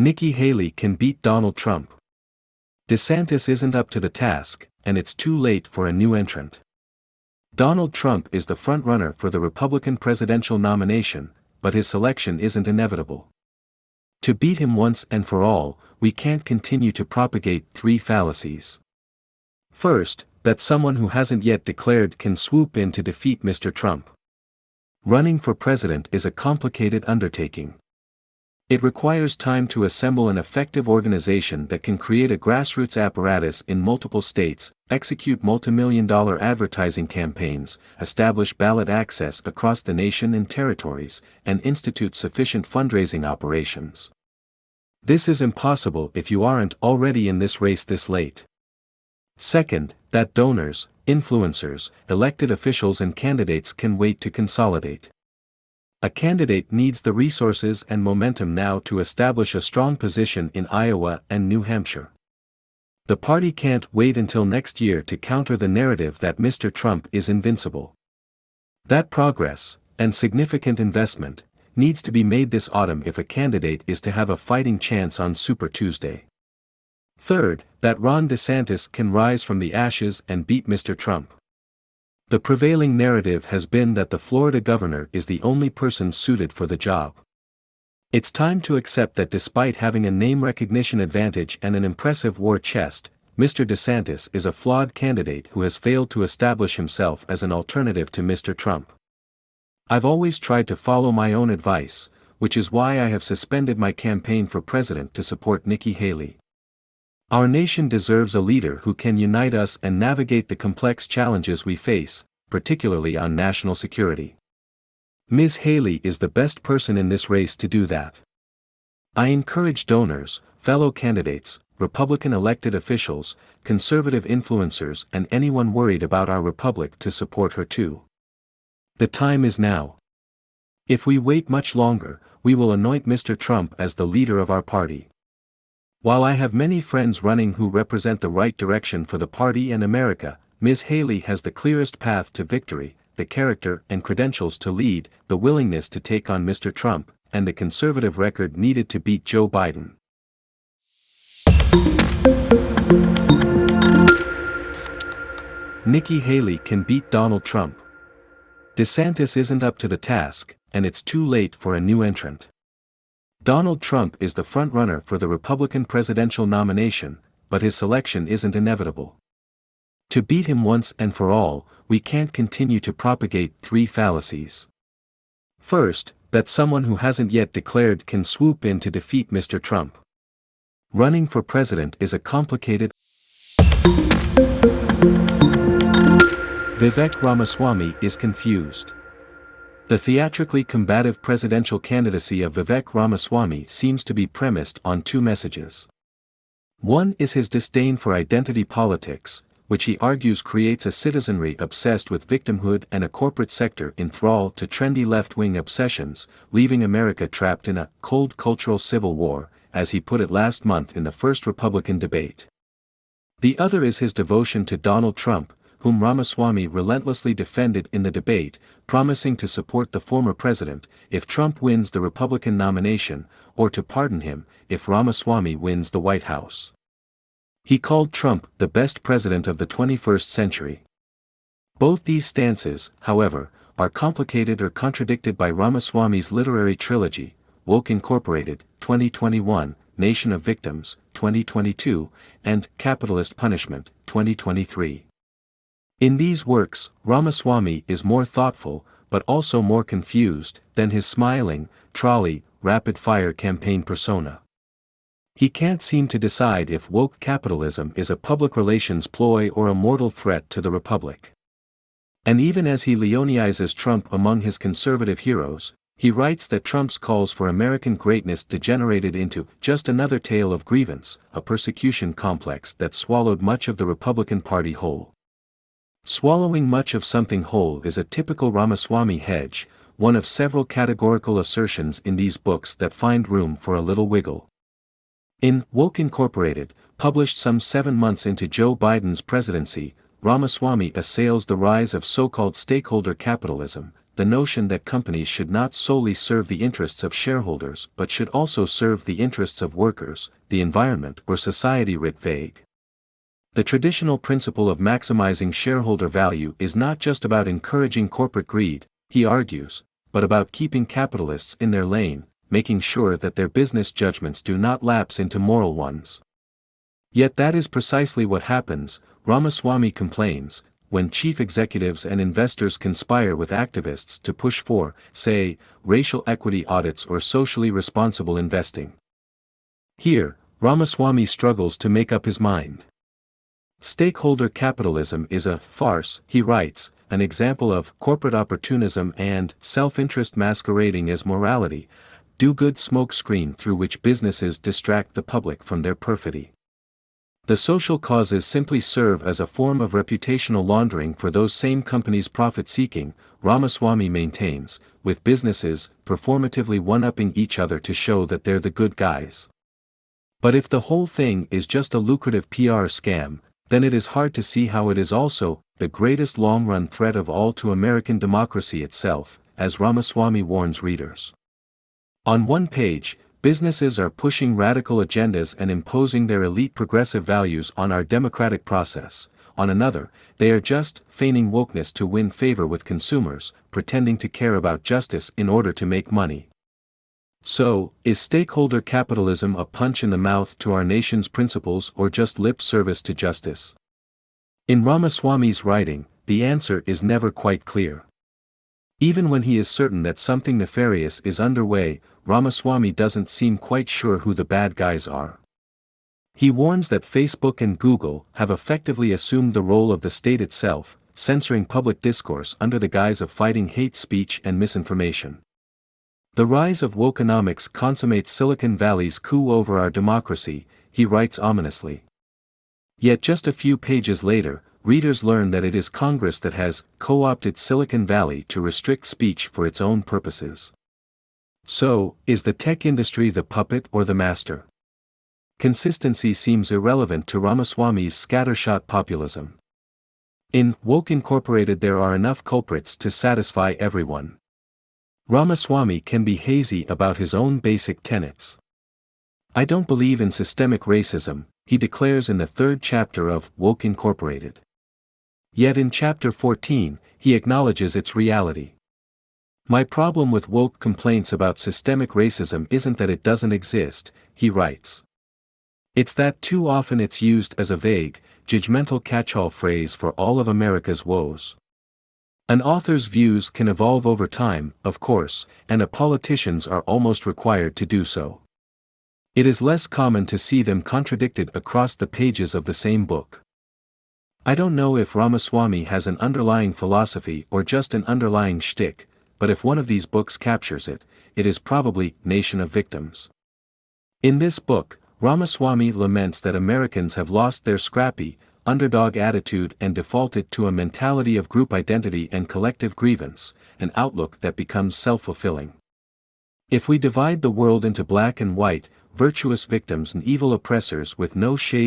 Nikki Haley can beat Donald Trump. DeSantis isn't up to the task, and it's too late for a new entrant. Donald Trump is the frontrunner for the Republican presidential nomination, but his selection isn't inevitable. To beat him once and for all, we can't continue to propagate three fallacies. First, that someone who hasn't yet declared can swoop in to defeat Mr. Trump. Running for president is a complicated undertaking. It requires time to assemble an effective organization that can create a grassroots apparatus in multiple states, execute multimillion-dollar advertising campaigns, establish ballot access across the nation and territories, and institute sufficient fundraising operations. This is impossible if you aren't already in this race this late. Second, that donors, influencers, elected officials and candidates can wait to consolidate. A candidate needs the resources and momentum now to establish a strong position in Iowa and New Hampshire. The party can't wait until next year to counter the narrative that Mr. Trump is invincible. That progress, and significant investment, needs to be made this autumn if a candidate is to have a fighting chance on Super Tuesday. Third, that Ron DeSantis can rise from the ashes and beat Mr. Trump. The prevailing narrative has been that the Florida governor is the only person suited for the job. It's time to accept that despite having a name recognition advantage and an impressive war chest, Mr. DeSantis is a flawed candidate who has failed to establish himself as an alternative to Mr. Trump. I've always tried to follow my own advice, which is why I have suspended my campaign for president to support Nikki Haley. Our nation deserves a leader who can unite us and navigate the complex challenges we face, particularly on national security. Ms. Haley is the best person in this race to do that. I encourage donors, fellow candidates, Republican elected officials, conservative influencers and anyone worried about our republic to support her too. The time is now. If we wait much longer, we will anoint Mr. Trump as the leader of our party. While I have many friends running who represent the right direction for the party and America, Ms. Haley has the clearest path to victory, the character and credentials to lead, the willingness to take on Mr. Trump, and the conservative record needed to beat Joe Biden. Nikki Haley can beat Donald Trump. DeSantis isn't up to the task, and it's too late for a new entrant. Donald Trump is the frontrunner for the Republican presidential nomination, but his selection isn't inevitable. To beat him once and for all, we can't continue to propagate three fallacies. First, that someone who hasn't yet declared can swoop in to defeat Mr. Trump. Running for president is a complicated. Vivek Ramaswamy is confused. The theatrically combative presidential candidacy of Vivek Ramaswamy seems to be premised on two messages. One is his disdain for identity politics, which he argues creates a citizenry obsessed with victimhood and a corporate sector in thrall to trendy left-wing obsessions, leaving America trapped in a cold cultural civil war, as he put it last month in the first Republican debate. The other is his devotion to Donald Trump, whom Ramaswamy relentlessly defended in the debate, promising to support the former president if Trump wins the Republican nomination, or to pardon him if Ramaswamy wins the White House. He called Trump the best president of the 21st century. Both these stances, however, are complicated or contradicted by Ramaswamy's literary trilogy, Woke Incorporated, 2021, Nation of Victims, 2022, and Capitalist Punishment, 2023. In these works, Ramaswamy is more thoughtful, but also more confused, than his smiling, trolley, rapid-fire campaign persona. He can't seem to decide if woke capitalism is a public relations ploy or a mortal threat to the republic. And even as he leonizes Trump among his conservative heroes, he writes that Trump's calls for American greatness degenerated into just another tale of grievance, a persecution complex that swallowed much of the Republican Party whole. Swallowing much of something whole is a typical Ramaswamy hedge, one of several categorical assertions in these books that find room for a little wiggle. In Woke Incorporated, published some 7 months into Joe Biden's presidency, Ramaswamy assails the rise of so-called stakeholder capitalism, the notion that companies should not solely serve the interests of shareholders but should also serve the interests of workers, the environment or society writ vague. The traditional principle of maximizing shareholder value is not just about encouraging corporate greed, he argues, but about keeping capitalists in their lane, making sure that their business judgments do not lapse into moral ones. Yet that is precisely what happens, Ramaswamy complains, when chief executives and investors conspire with activists to push for, say, racial equity audits or socially responsible investing. Here, Ramaswamy struggles to make up his mind. Stakeholder capitalism is a farce, he writes, an example of corporate opportunism and self-interest masquerading as morality, do-good smokescreen through which businesses distract the public from their perfidy. The social causes simply serve as a form of reputational laundering for those same companies' profit-seeking, Ramaswamy maintains, with businesses performatively one-upping each other to show that they're the good guys. But if the whole thing is just a lucrative PR scam, then it is hard to see how it is also the greatest long-run threat of all to American democracy itself, as Ramaswamy warns readers. On one page, businesses are pushing radical agendas and imposing their elite progressive values on our democratic process. On another, they are just feigning wokeness to win favor with consumers, pretending to care about justice in order to make money. So, is stakeholder capitalism a punch in the mouth to our nation's principles or just lip service to justice? In Ramaswamy's writing, the answer is never quite clear. Even when he is certain that something nefarious is underway, Ramaswamy doesn't seem quite sure who the bad guys are. He warns that Facebook and Google have effectively assumed the role of the state itself, censoring public discourse under the guise of fighting hate speech and misinformation. The rise of wokenomics consummates Silicon Valley's coup over our democracy, he writes ominously. Yet just a few pages later, readers learn that it is Congress that has co-opted Silicon Valley to restrict speech for its own purposes. So, is the tech industry the puppet or the master? Consistency seems irrelevant to Ramaswamy's scattershot populism. In Woke Incorporated there are enough culprits to satisfy everyone. Ramaswamy can be hazy about his own basic tenets. I don't believe in systemic racism, he declares in the third chapter of Woke Incorporated. Yet in chapter 14, he acknowledges its reality. My problem with woke complaints about systemic racism isn't that it doesn't exist, he writes. It's that too often it's used as a vague, judgmental catch-all phrase for all of America's woes. An author's views can evolve over time, of course, and a politician's are almost required to do so. It is less common to see them contradicted across the pages of the same book. I don't know if Ramaswamy has an underlying philosophy or just an underlying shtick, but if one of these books captures it, it is probably Nation of Victims. In this book, Ramaswamy laments that Americans have lost their scrappy, underdog attitude and defaulted to a mentality of group identity and collective grievance, an outlook that becomes self-fulfilling. If we divide the world into black and white, virtuous victims and evil oppressors with no shade